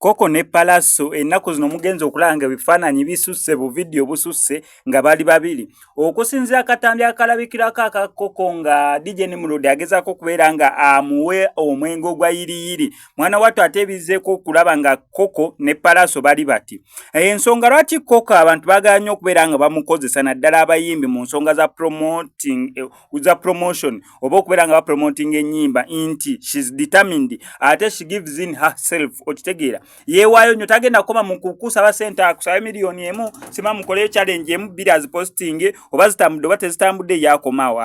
Koko ne Palaso ennaku zino mugenzo okulanga bifaananyi bisusse bu video bususse nga bali babiri okusinzira akatambi akalabikirako aka Koko nga DJ Nimrod agezaako kubeera nga amuwe omwengo gwa yiriyiri mwana wattu ateebizeeko okulaba nga Koko ne Palaso bali bati ensonga lwaki Koko abantu baagala nnyo okubeera nga bamukozesa naddala abayimbi mu nsonga za promotion oba okubeera nga bapromoting ennyimba nti she's determined ate she gives in herself okitegeera yeewaayo nnyo tagenda koma mu kukusaba sente akusaba miliyoni emu sima mukole challenge emu bbiri aziposting oba zitambudde oba tezitambudde yakomawo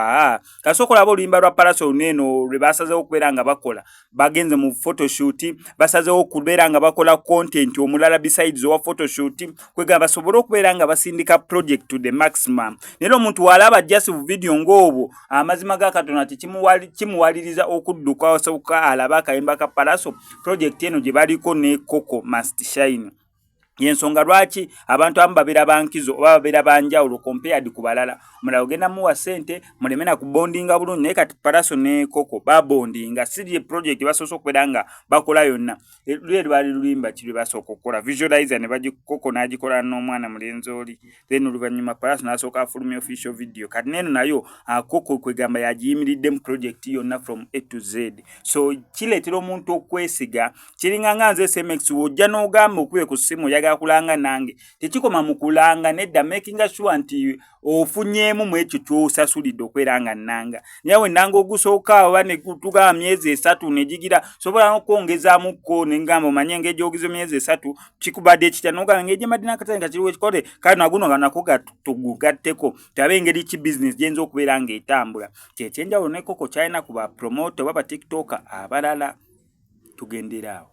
kasooka olaba oluyimba lwa Palaso neeno lwe basazeewo okubeera nga bakola bagenze mu photoshoot basazeewo okubeera nga bakola content omulala besides owa photoshoot kwegamba basobole okubeera nga basindika project to the maximum neero omuntu walaba just video ng'obwo amazima ga Katonda kimuwaliriza okudduka asooka alaba akayimba ka Palaso project eno gye baliko ne Koko must shine yensonga lwaki abantu abamu babeera bankizo oba babeera banjawulo compared ku balala omulala ogenda muwa sente mulemena kubondinga bulungi naye kati Palaso ne Koko babondinga siri project basoose okubeera nga bakola yonna lwe lwali lulimba kiri basooka okukola visualizer ne Koko n'agikola n'omwana mulenzi oli then oluvannyuma Palaso n'asooka afulumya official video kati neeno nayo Koko kwegamba yagiyimiridde mu project yonna from A to Z so kireetera omuntu okwesiga kiringa nga nze SMX wojja n'ogamba okube ku ssimu yaga kulanga nange tekikoma mukulanga nedda making sure nti ofunyeemu mu ekyo kyosasulidde okweera nga nanga nyawe nanga ogusooka oba ne tuga myezi 3 ne jigira sobola okwongezaamuko ne ngamba omanye engeri ogizo myezi 3 kikubadde ekitya nogamba ngeje madina katanga kiriwo ekikole kale naguno nga nako tugugatteko tabe engeri ki business genza okubeera nga etambula kyekyenjawulo ne Koko kyalina kuba promote oba ba TikToker abalala tugenderaawo.